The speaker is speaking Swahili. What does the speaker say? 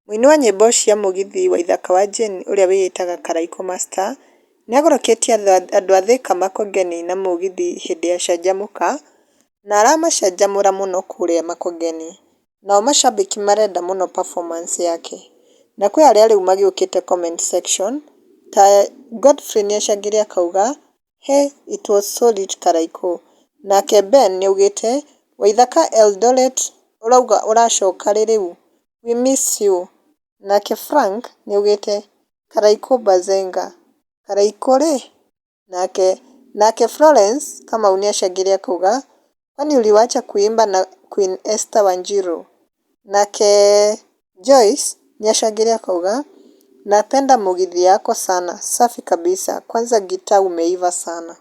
Mũini wa nyĩmbo cia mũgithi wa ithaka wa Jane ũrĩa wĩĩtaga Karaiko Master nĩagoroketie andũ a Thika Makongeni na mũgithi hĩndĩ ya canjamũka na aramacanjamũra mũno kũrĩa Makongeni. Nao macambĩki marenda mũno performance yake. Na kwĩ arĩa rĩu magĩũkĩte comment section ta Godfrey nĩacangĩre akauga hey, it was so lit Karaiko. Nake Ben nĩaugĩte Waithaka Eldoret ũrauga ũracoka rĩu we miss you. Nake Frank nĩaugĩte Karaiko Bazenga. Karaiko rĩ? Nake Florence Kamau nĩacangĩre akauga kwani uliwacha kuimba na Queen Esther Wanjiru. Nake Joyce nĩacangĩre akauga napenda mugithi yako sana, safi kabisa, kwanza gitaa umeiva sana.